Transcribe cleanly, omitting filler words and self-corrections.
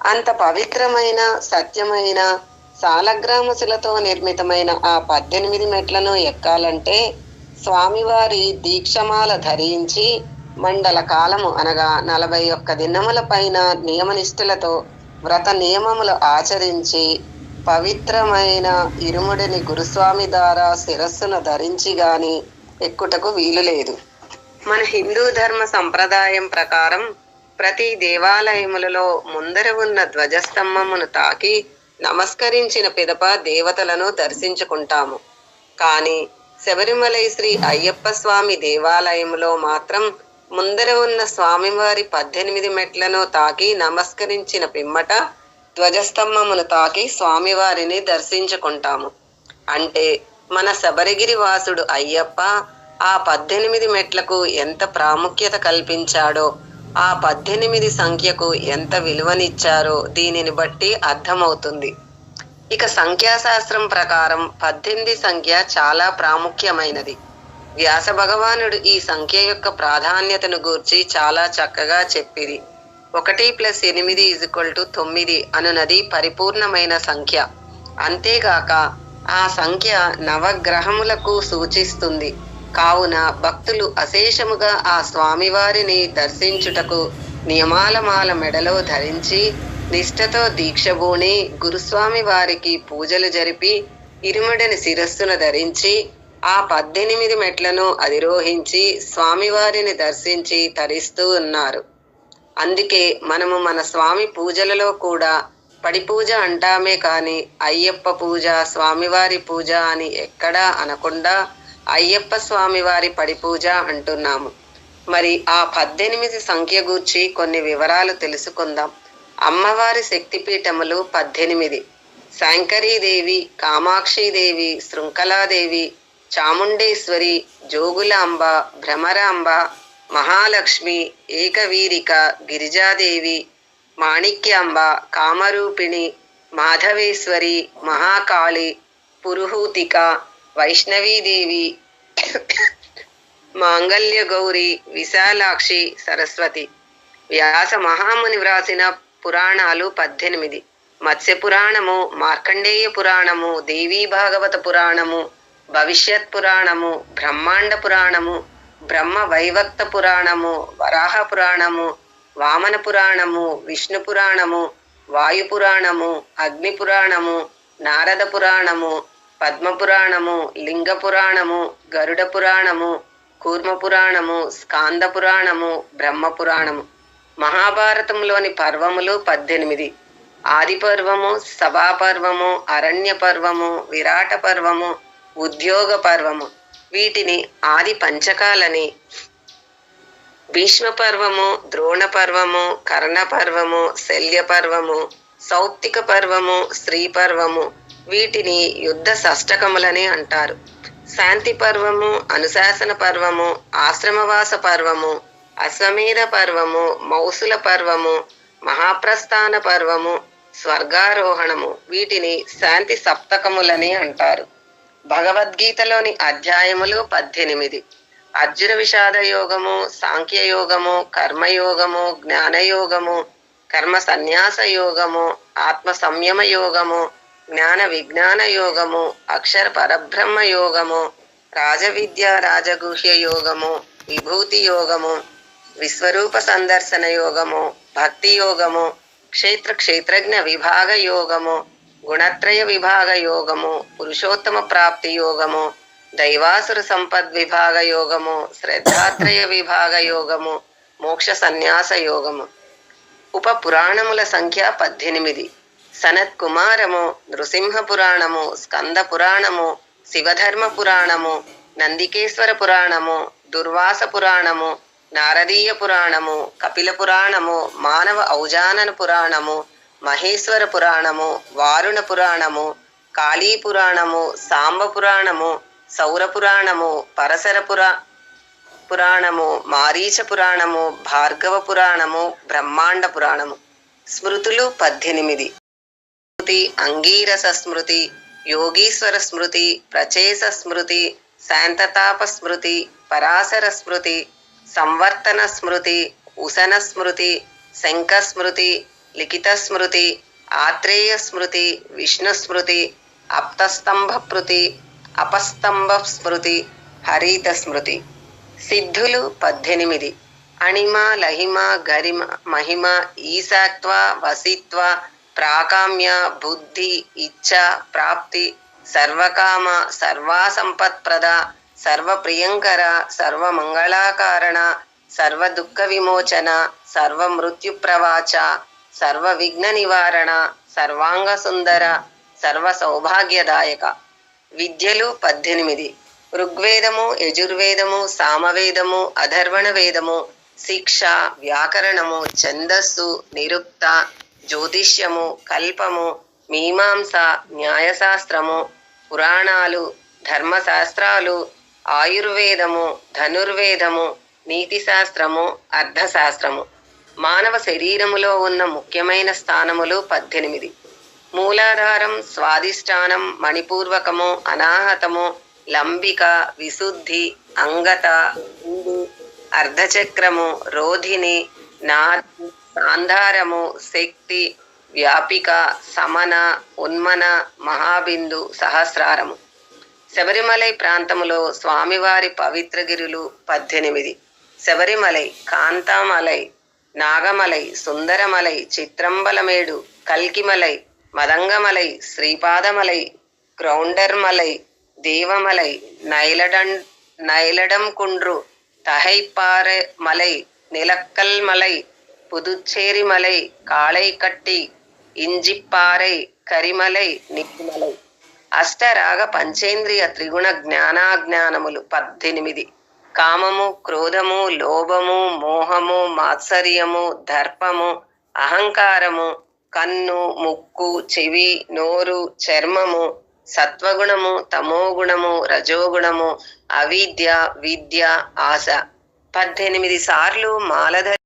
అంత పవిత్రమైన సత్యమైన సాలగ్రామశిలతో నిర్మితమైన ఆ 18 మెట్లను ఎక్కాలంటే స్వామివారి దీక్షమాల ధరించి మండల కాలము అనగా 41 దినముల పైన నియమనిష్ఠులతో వ్రత నియమములు ఆచరించి పవిత్రమైన ఇరుముడిని గురుస్వామి ద్వారా శిరస్సును ధరించి గాని ఎక్కుటకు వీలు లేదు. మన హిందూ ధర్మ సంప్రదాయం ప్రకారం ప్రతి దేవాలయములలో ముందర ఉన్న ధ్వజస్తంభమును తాకి నమస్కరించిన పిదప దేవతలను దర్శించుకుంటాము. కానీ శబరిమలై శ్రీ అయ్యప్ప స్వామి దేవాలయములో మాత్రం ముందర ఉన్న స్వామివారి 18 మెట్లను తాకి నమస్కరించిన పిమ్మట ధ్వజస్తంభమును తాకి స్వామివారిని దర్శించుకుంటాము. అంటే మన శబరిగిరి వాసుడు అయ్యప్ప ఆ 18 మెట్లకు ఎంత ప్రాముఖ్యత కల్పించాడో, ఆ 18 సంఖ్యకు ఎంత విలువనిచ్చారో దీనిని బట్టి అర్థమవుతుంది. ఇక సంఖ్యాశాస్త్రం ప్రకారం 18 సంఖ్య చాలా ప్రాముఖ్యమైనది. వ్యాస భగవానుడు ఈ సంఖ్య యొక్క ప్రాధాన్యతను గూర్చి చాలా చక్కగా చెప్పిరి. 1+8 = 9 అనునది పరిపూర్ణమైన సంఖ్య. అంతేగాక ఆ సంఖ్య నవగ్రహములకు సూచిస్తుంది. కావున భక్తులు అశేషముగా ఆ స్వామివారిని దర్శించుటకు నియమాలమాల మెడలో ధరించి నిష్ఠతో దీక్షభూని గురుస్వామి వారికి పూజలు జరిపి ఇరుముడిని శిరస్సును ధరించి ఆ 18 మెట్లను అధిరోహించి స్వామివారిని దర్శించి తరిస్తూ ఉన్నారు. అందుకే మనము మన స్వామి పూజలలో కూడా పడి పూజ అంటామే కానీ అయ్యప్ప పూజ, స్వామివారి పూజ అని ఎక్కడా అనకుండా అయ్యప్ప స్వామివారి పడి పూజ అంటున్నాము. మరి ఆ 18 సంఖ్య గూర్చి కొన్ని వివరాలు తెలుసుకుందాం. అమ్మవారి శక్తిపీఠములు 18. శాంకరీదేవి, కామాక్షిదేవి, శృంఖలాదేవి, చాముండేశ్వరి, జోగులాంబ, భ్రమరాంబ, మహాలక్ష్మి, ఏకవీరిక, గిరిజాదేవి, మాణిక్యాంబ, కామరూపిణి, మాధవేశ్వరి, మహాకాళి, పురుహూతిక, వైష్ణవీదేవి, మాంగళ్య గౌరి, విశాలాక్షి, సరస్వతి. వ్యాస మహాముని వ్రాసిన పురాణాలు 18. మత్స్య పురాణము, మార్కండేయ పురాణము, దేవీ భాగవత పురాణము, భవిష్యత్ పురాణము, బ్రహ్మాండ పురాణము, బ్రహ్మ వైవక్త పురాణము, వరాహ పురాణము, వామన పురాణము, విష్ణు పురాణము, వాయు పురాణము, అగ్ని పురాణము, నారద పురాణము, పద్మ పురాణము, లింగ పురాణము, గరుడ పురాణము, కూర్మ పురాణము, స్కాంద పురాణము, బ్రహ్మ పురాణము. మహాభారతంలోని పర్వములు 18. ఆది పర్వము, సభాపర్వము, అరణ్య పర్వము, విరాట పర్వము, ఉద్యోగ పర్వము. వీటిని ఆది పంచకాలని. భీష్మ పర్వము, ద్రోణ పర్వము, కర్ణ పర్వము, శల్య పర్వము, సౌప్తిక పర్వము, శ్రీ పర్వము. వీటిని యుద్ధ షష్టకములని అంటారు. శాంతి పర్వము, అనుశాసన పర్వము, ఆశ్రమవాస పర్వము, అశ్వమేధ పర్వము, మౌసుల పర్వము, మహాప్రస్థాన పర్వము, స్వర్గారోహణము. వీటిని శాంతి సప్తకములని అంటారు. భగవద్గీతలోని అధ్యాయములు 18. అర్జున విషాద యోగము, సాంఖ్యయోగము, కర్మయోగము, జ్ఞానయోగము, కర్మ సన్యాస యోగము, ఆత్మ సంయమ యోగము, జ్ఞాన విజ్ఞాన యోగము, అక్షర పరబ్రహ్మ యోగము, రాజవిద్య రాజగుహ్య యోగము, విభూతి యోగము, విశ్వరూప సందర్శన యోగము, భక్తి యోగము, క్షేత్ర క్షేత్రజ్ఞ విభాగ యోగము, గుణత్రయ విభాగ యోగము, పురుషోత్తమ ప్రాప్తి యోగము, దైవాసుర సంపద్ విభాగ యోగము, శ్రద్ధాత్రయ విభాగ యోగము, మోక్ష సన్యాస యోగము. ఉప పురాణముల సంఖ్య 18. సనత్ కుమారము, నృసింహ పురాణము, స్కంద పురాణము, శివధర్మ పురాణము, నందికేశ్వర పురాణము, దుర్వాస పురాణము, నారదీయ పురాణము, కపిల పురాణము, మానవ ఔజానన పురాణము, మహేశ్వర పురాణము, వారుణ పురాణము, కాళీ పురాణము, సాంబ పురాణము, సౌర పురాణము, పరశర పురాణము, మారీచ పురాణము, భార్గవ పురాణము, బ్రహ్మాండ పురాణము. స్మృతులు 18. స్మృతి, అంగీరస స్మృతి, యోగీశ్వర స్మృతి, ప్రచేస స్మృతి, శాంతతాప స్మృతి, పరాశర స్మృతి, సంవర్తన స్మృతి, ఉసన స్మృతి, శంఖ స్మృతి, లిఖిత స్మృతి, ఆత్రేయ స్మృతి, విష్ణు స్మృతి, అప్తస్తంభప్రుతి, అపస్తంభ స్మృతి, హరిత స్మృతి. సిద్ధులు 18. అణిమ, లహిమ, గరిమ, మహిమ, ఈశాత్వ, వసిత్వ, ప్రాకామ్య, బుద్ధి, ఇచ్ఛ, ప్రాప్తి, సర్వకామ, సర్వాసంపత్ప్రద, సర్వప్రియంకర, సర్వమంగళాకారణ, సర్వదుఃఖ విమోచన, సర్వమృత్యుప్రవాచ, సర్వవిఘ్న నివారణ, సర్వాంగ సుందర, సర్వ సౌభాగ్యదాయక. విద్యలు 18. ఋగ్వేదము, యజుర్వేదము, సామవేదము, అధర్వణ వేదము, శిక్ష, వ్యాకరణము, ఛందస్సు, నిరుక్త, జ్యోతిష్యము, కల్పము, మీమాంస, న్యాయశాస్త్రము, పురాణాలు, ధర్మశాస్త్రాలు, ఆయుర్వేదము, ధనుర్వేదము, నీతిశాస్త్రము, అర్థశాస్త్రము. మానవ శరీరములో ఉన్న ముఖ్యమైన స్థానములు 18. మూలాధారం, స్వాదిష్టానం, మణిపూర్వకము, అనాహతము, లంబిక, విశుద్ధి, అంగత, ఇందు, అర్ధచక్రము, రోధిని, నాది, సాంధారము, శక్తి, వ్యాపిక, సమన, ఉన్మన, మహాబిందు, సహస్రారము. శబరిమలై ప్రాంతములో స్వామివారి పవిత్రగిరులు 18. శబరిమలై, కాంతామలై, నాగమలై, సుందరమలై, చిత్రంబలమేడు, కల్కిమలై, మదంగమలై, శ్రీపాదమలై, గ్రౌండర్మలై, దేవమలై, నైలడం కుండ్రు, తహైపారె మలై, నిలక్కల్ మలై, పుదుచ్చేరి మలై, కాళైకట్టి, ఇంజిప్పారై, కరిమలై, నిప్పిమలై. అష్టరాగ పంచేంద్రియ త్రిగుణ జ్ఞానాజ్ఞానములు 18. కామము, క్రోధము, లోభము, మోహము, మాత్సర్యము, దర్పము, అహంకారము, కన్ను, ముక్కు, చెవి, నోరు, చర్మము, సత్వగుణము, తమోగుణము, రజోగుణము, అవిద్య, విద్య, ఆశ. 18 సార్లు మాలధరి